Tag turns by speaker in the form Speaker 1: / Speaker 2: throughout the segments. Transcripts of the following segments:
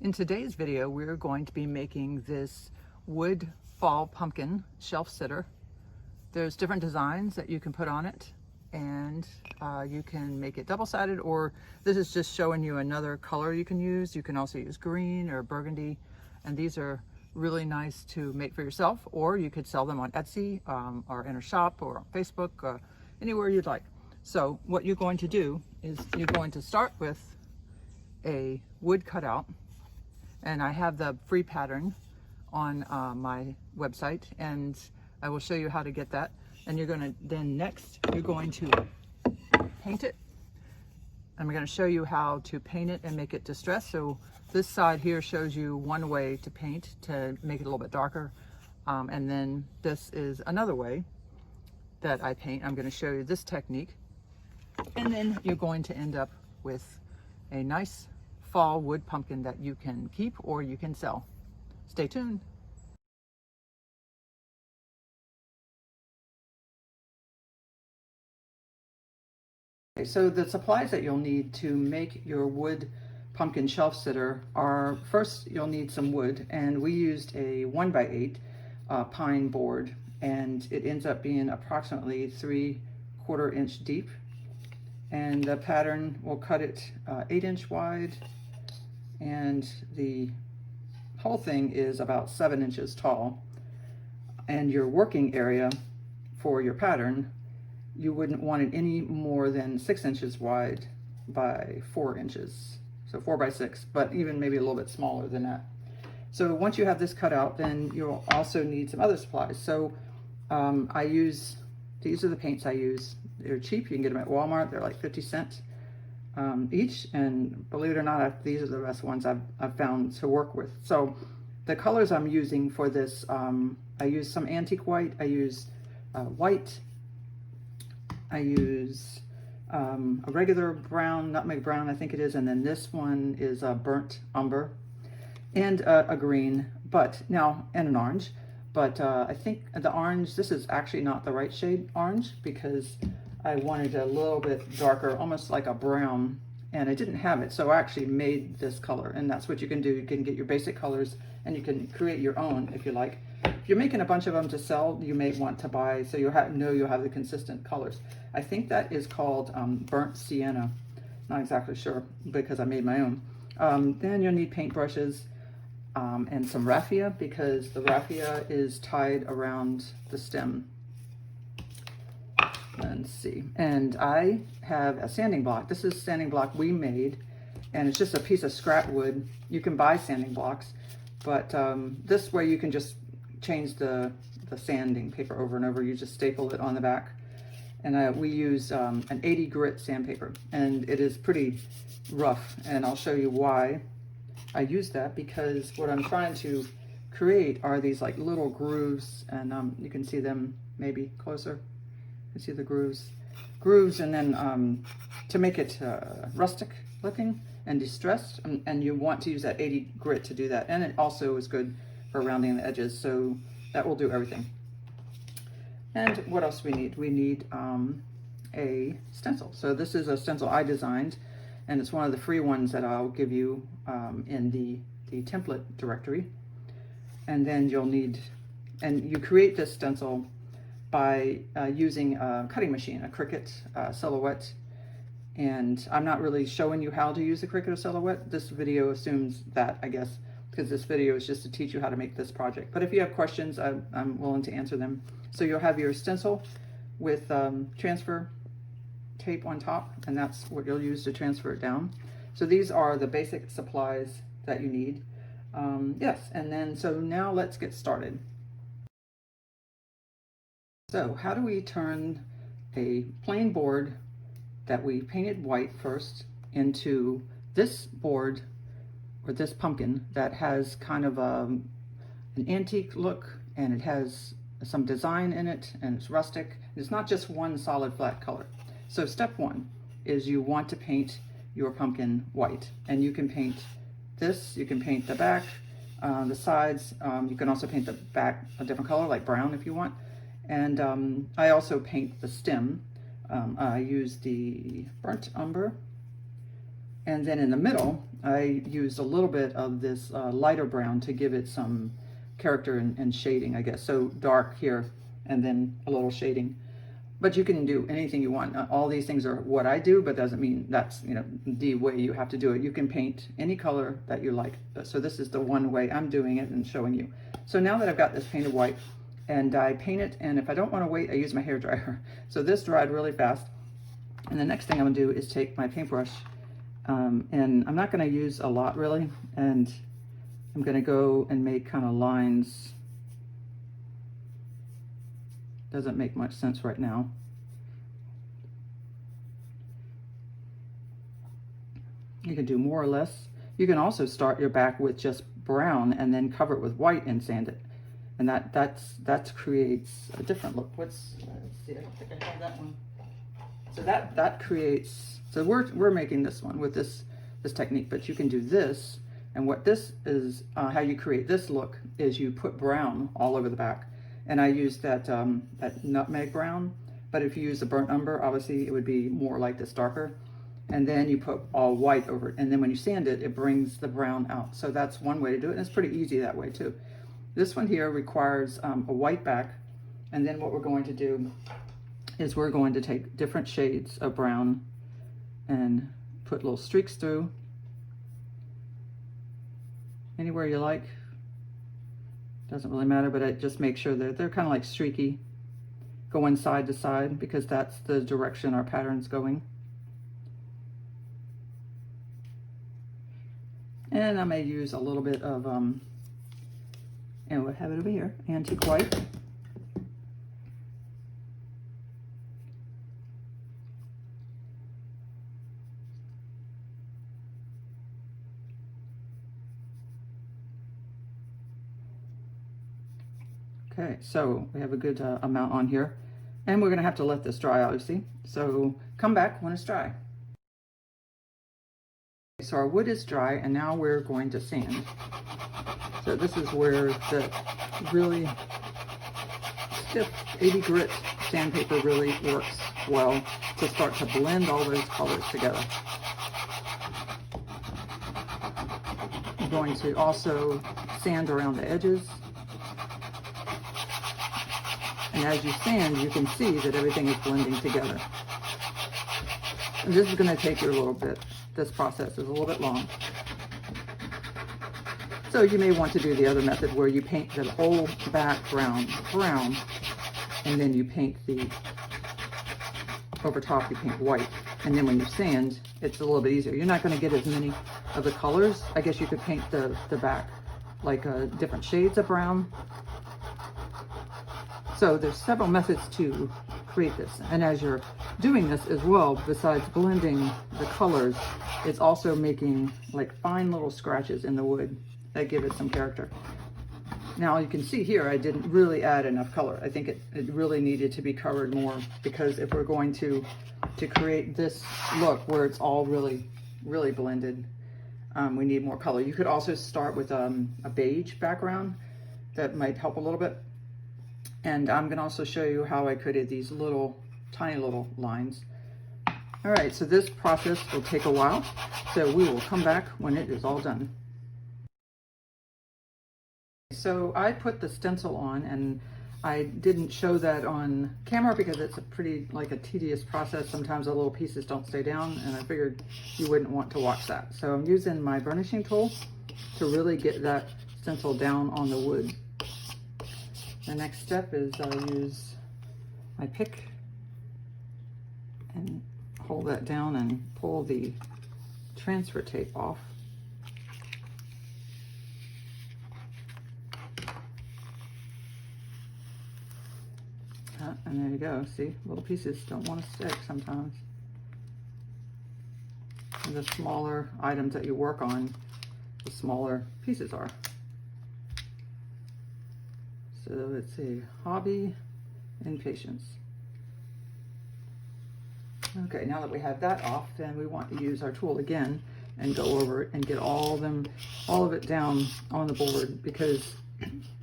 Speaker 1: In today's video, we're going to be making this wood fall pumpkin shelf sitter. There's different designs that you can put on it, and you can make it double-sided, or this is just showing you another color you can use. You can also use green or burgundy, and these are really nice to make for yourself, or you could sell them on Etsy or in a shop or on Facebook, anywhere you'd like. So what you're going to do is you're going to start with a wood cutout, and I have the free pattern on my website, and I will show you how to get that. And you're going to then next you're going to paint it. I'm going to show you how to paint it and make it distressed. So this side here shows you one way to paint to make it a little bit darker, and then this is another way that I paint. I'm going to show you this technique, and then you're going to end up with a nice fall wood pumpkin that you can keep or you can sell. Stay tuned. Okay, so the supplies that you'll need to make your wood pumpkin shelf sitter are, first you'll need some wood, and we used a 1x8 pine board, and it ends up being approximately 3/4 inch deep, and the pattern will cut it 8 inch wide, and the whole thing is about 7 inches tall. And your working area for your pattern, you wouldn't want it any more than 6 inches wide by 4 inches, so 4 by 6, but even maybe a little bit smaller than that. So once you have this cut out, then you'll also need some other supplies. So these are the paints I use. They're cheap. You can get them at Walmart. They're like 50 cents each, and believe it or not, these are the best ones I've found to work with. So the colors I'm using for this, I use some antique white, I use white, I use a regular brown, nutmeg brown I think it is, and then this one is a burnt umber, and a green, but now, and an orange. But I think the orange, this is actually not the right shade orange, because I wanted a little bit darker, almost like a brown, and I didn't have it, so I actually made this color. And that's what you can do. You can get your basic colors, and you can create your own if you like. If you're making a bunch of them to sell, you may want to buy, so you'll have the consistent colors. I think that is called burnt sienna. Not exactly sure, because I made my own. Then you'll need paint brushes and some raffia, because the raffia is tied around the stem. Let's see, and I have a sanding block. This is sanding block we made, and it's just a piece of scrap wood. You can buy sanding blocks, but this way you can just change the sanding paper over and over. You just staple it on the back, and we use an 80 grit sandpaper, and it is pretty rough, and I'll show you why I use that, because what I'm trying to create are these like little grooves, and you can see them maybe closer. You see the grooves, and then to make it rustic looking and distressed, and you want to use that 80 grit to do that, and it also is good for rounding the edges, so that will do everything. And what else we need? We need a stencil. So this is a stencil I designed, and it's one of the free ones that I'll give you in the template directory. And then you'll need, and you create this stencil by using a cutting machine, a Cricut Silhouette. And I'm not really showing you how to use the Cricut Silhouette. This video assumes that, I guess, because this video is just to teach you how to make this project. But if you have questions, I'm willing to answer them. So you'll have your stencil with transfer tape on top, and that's what you'll use to transfer it down. So these are the basic supplies that you need. Yes, and then so now let's get started. So how do we turn a plain board that we painted white first into this board, or this pumpkin, that has kind of an antique look, and it has some design in it, and it's rustic. It's not just one solid flat color. So step one is you want to paint your pumpkin white, and you can paint this, you can paint the back, the sides, you can also paint the back a different color, like brown if you want. And I also paint the stem. I use the burnt umber, And then in the middle, I used a little bit of this lighter brown to give it some character and shading, I guess. So dark here, and then a little shading. But you can do anything you want. All these things are what I do, but doesn't mean that's, you know, the way you have to do it. You can paint any color that you like. So this is the one way I'm doing it and showing you. So now that I've got this painted white, and I paint it, and if I don't want to wait, I use my hair dryer. So this dried really fast. And the next thing I'm gonna do is take my paintbrush, and I'm not gonna use a lot really, and I'm gonna go and make kind of lines. Doesn't make much sense right now. You can do more or less. You can also start your back with just brown and then cover it with white and sand it. And that creates a different look. Let's see, I don't think I have that one. So that creates, so we're making this one with this technique, but you can do this. And what this is, how you create this look is you put brown all over the back. And I used that nutmeg brown, but if you use the burnt umber, obviously it would be more like this darker. And then you put all white over it. And then when you sand it, it brings the brown out. So that's one way to do it. And it's pretty easy that way too. This one here requires a white back. And then what we're going to do is we're going to take different shades of brown and put little streaks through. Anywhere you like. Doesn't really matter, but I just make sure that they're kind of like streaky, going side to side, because that's the direction our pattern's going. And I may use a little bit of, and we'll have it over here, antique white. Okay, so we have a good amount on here, and we're gonna have to let this dry, obviously. So come back when it's dry. So our wood is dry, and now we're going to sand. So this is where the really stiff 80 grit sandpaper really works well to start to blend all those colors together. I'm going to also sand around the edges. And as you sand, you can see that everything is blending together. And this is going to take you a little bit. This process is a little bit long. So you may want to do the other method where you paint the whole background brown, and then you paint the, over top you paint white. And then when you sand, it's a little bit easier. You're not going to get as many of the colors. I guess you could paint the back like different shades of brown. So there's several methods to create this. And as you're doing this as well, besides blending the colors, it's also making like fine little scratches in the wood that give it some character. Now you can see here, I didn't really add enough color. I think it really needed to be covered more, because if we're going to create this look where it's all really, really blended, we need more color. You could also start with a beige background. That might help a little bit. And I'm gonna also show you how I created these little, tiny little lines. All right, so this process will take a while. So we will come back when it is all done. So I put the stencil on, and I didn't show that on camera because it's a pretty, like a tedious process. Sometimes the little pieces don't stay down, and I figured you wouldn't want to watch that. So I'm using my burnishing tool to really get that stencil down on the wood. The next step is I'll use my pick and hold that down and pull the transfer tape off. And there you go. See, little pieces don't want to stick sometimes. And the smaller items that you work on, the smaller pieces are. So let's see, hobby and patience. Okay, now that we have that off, then we want to use our tool again and go over it and get all of it down on the board, because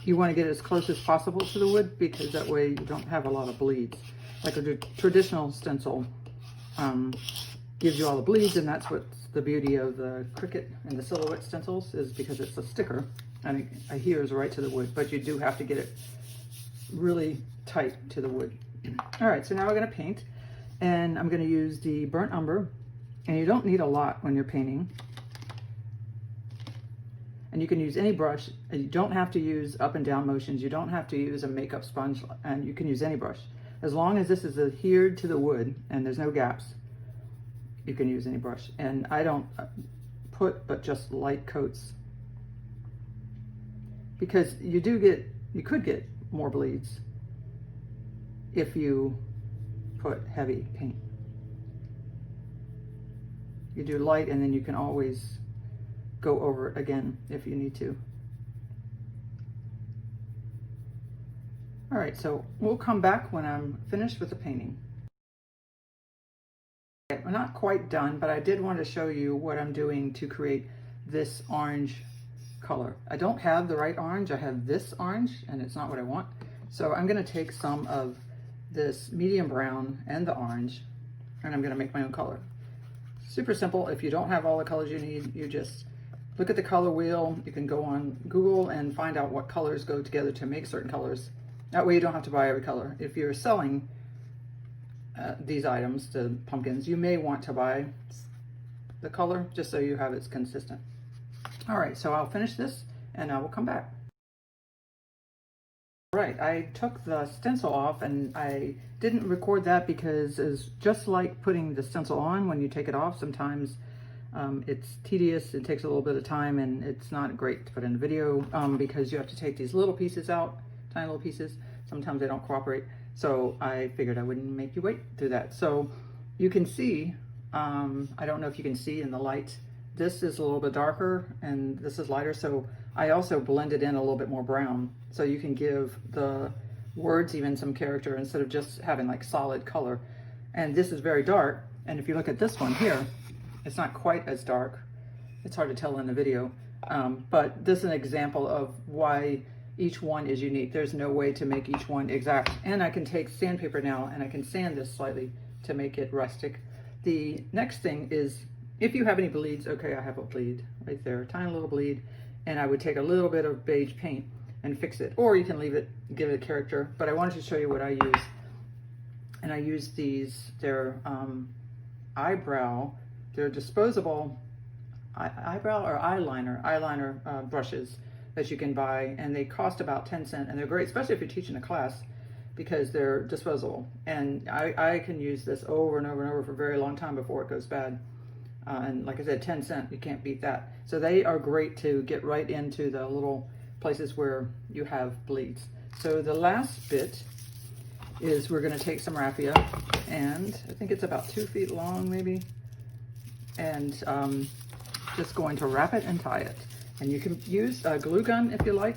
Speaker 1: you want to get it as close as possible to the wood, because that way you don't have a lot of bleeds. Like a traditional stencil gives you all the bleeds, and that's what's the beauty of the Cricut and the silhouette stencils, is because it's a sticker and it adheres right to the wood, but you do have to get it really tight to the wood. All right, so now we're going to paint, and I'm going to use the burnt umber, and you don't need a lot when you're painting. And you can use any brush, and you don't have to use up and down motions. You don't have to use a makeup sponge, and you can use any brush. As long as this is adhered to the wood and there's no gaps, you can use any brush. And I don't put but just light coats, because you could get more bleeds if you put heavy paint. You do light, and then you can always go over it again if you need to. All right, so we'll come back when I'm finished with the painting. Okay, we're not quite done, but I did want to show you what I'm doing to create this orange color. I don't have the right orange. I have this orange, and it's not what I want. So I'm going to take some of this medium brown and the orange, and I'm going to make my own color. Super simple. If you don't have all the colors you need, you just look at the color wheel. You can go on Google and find out what colors go together to make certain colors. That way you don't have to buy every color. If you're selling these items, the pumpkins, you may want to buy the color just so you have it consistent. All right, so I'll finish this and I will come back. All right, I took the stencil off, and I didn't record that because it's just like putting the stencil on. When you take it off, sometimes it's tedious, it takes a little bit of time, and it's not great to put in a video because you have to take these little pieces out, tiny little pieces. Sometimes they don't cooperate. So I figured I wouldn't make you wait through that. So you can see, I don't know if you can see in the light, this is a little bit darker and this is lighter. So I also blended in a little bit more brown. So you can give the words even some character instead of just having like solid color. And this is very dark. And if you look at this one here, it's not quite as dark. It's hard to tell in the video. But this is an example of why each one is unique. There's no way to make each one exact. And I can take sandpaper now and I can sand this slightly to make it rustic. The next thing is, if you have any bleeds, okay, I have a bleed right there, a tiny little bleed, and I would take a little bit of beige paint and fix it. Or you can leave it, give it a character, but I wanted to show you what I use. And I use these, they're they're disposable eyebrow or eyeliner brushes that you can buy, and they cost about 10 cents, and they're great, especially if you're teaching a class, because they're disposable. And I can use this over and over and over for a very long time before it goes bad. And like I said, 10 cents, you can't beat that. So they are great to get right into the little places where you have bleeds. So the last bit is we're going to take some raffia, and I think it's about 2 feet long maybe, and just going to wrap it and tie it. And you can use a glue gun if you like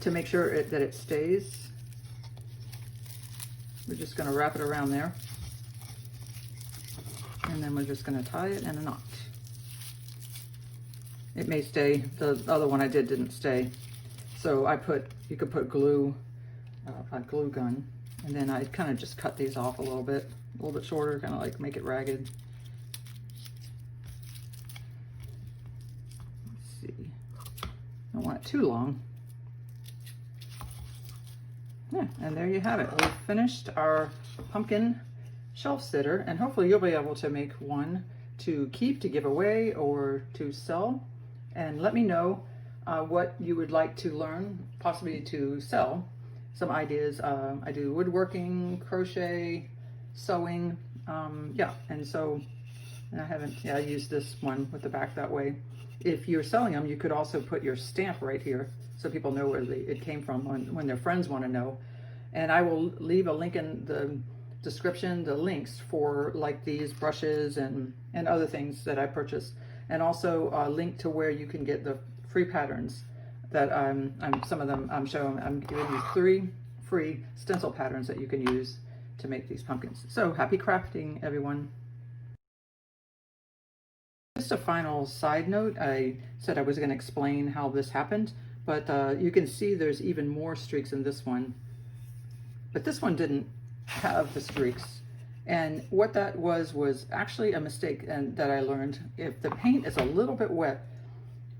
Speaker 1: to make sure that it stays. We're just going to wrap it around there, and then we're just going to tie it in a knot. It may stay. The other one I didn't stay, so you could put glue, a glue gun, and then I kind of just cut these off a little bit shorter, kind of like make it ragged. Let's see, I don't want it too long. Yeah, and there you have it. We've finished our pumpkin shelf sitter, and hopefully you'll be able to make one to keep, to give away, or to sell. And let me know what you would like to learn, possibly to sell. Some ideas. I do woodworking, crochet, sewing, yeah. And so, I used this one with the back that way. If you're selling them, you could also put your stamp right here so people know where it came from when their friends want to know. And I will leave a link in the description, the links for like these brushes and other things that I purchased, and also a link to where you can get the free patterns that some of them I'm showing. I'm giving you 3 free stencil patterns that you can use to make these pumpkins. So happy crafting, everyone. Just a final side note, I said I was going to explain how this happened, but you can see there's even more streaks in this one. But this one didn't have the streaks, And what that was actually a mistake and that I learned. If the paint is a little bit wet,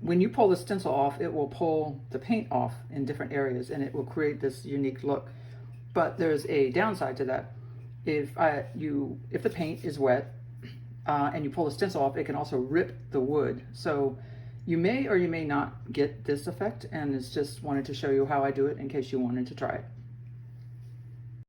Speaker 1: when you pull the stencil off, it will pull the paint off in different areas and it will create this unique look. But there's a downside to that. If the paint is wet and you pull the stencil off, it can also rip the wood. So you may or you may not get this effect, and it's just wanted to show you how I do it in case you wanted to try it.